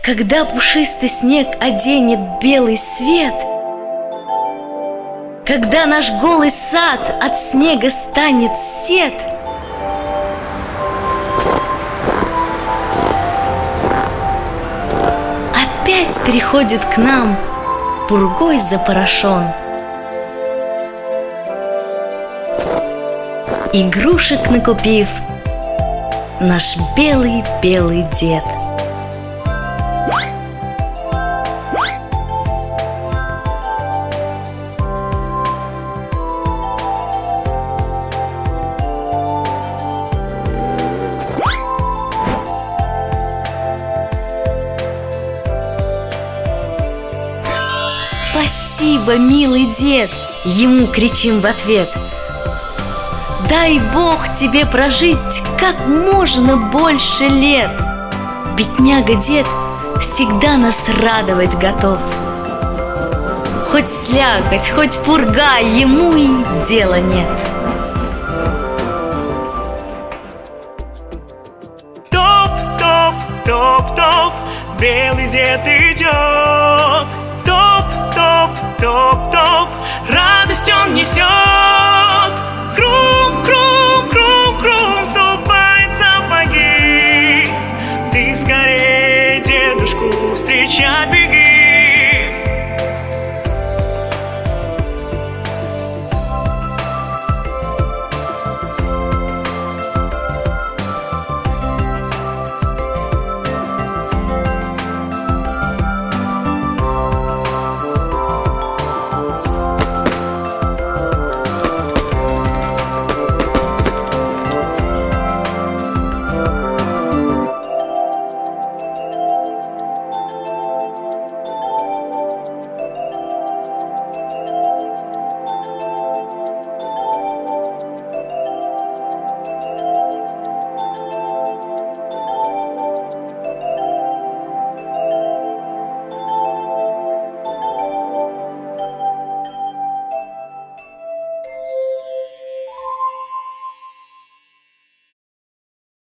Когда пушистый снег оденет белый свет, когда наш голый сад от снега станет сет, опять приходит к нам пургой запорошен. Игрушек накупив, наш белый-белый дед. Спасибо, милый дед, ему кричим в ответ. Дай Бог тебе прожить как можно больше лет. Бедняга дед всегда нас радовать готов. Хоть слякоть, хоть пурга, ему и дела нет. Топ, топ, топ, топ, белый дед идет. Топ, топ, топ, топ, радость он несет. Крум, крум, крум, крум, ступает сапоги. Ты скорее дедушку встречать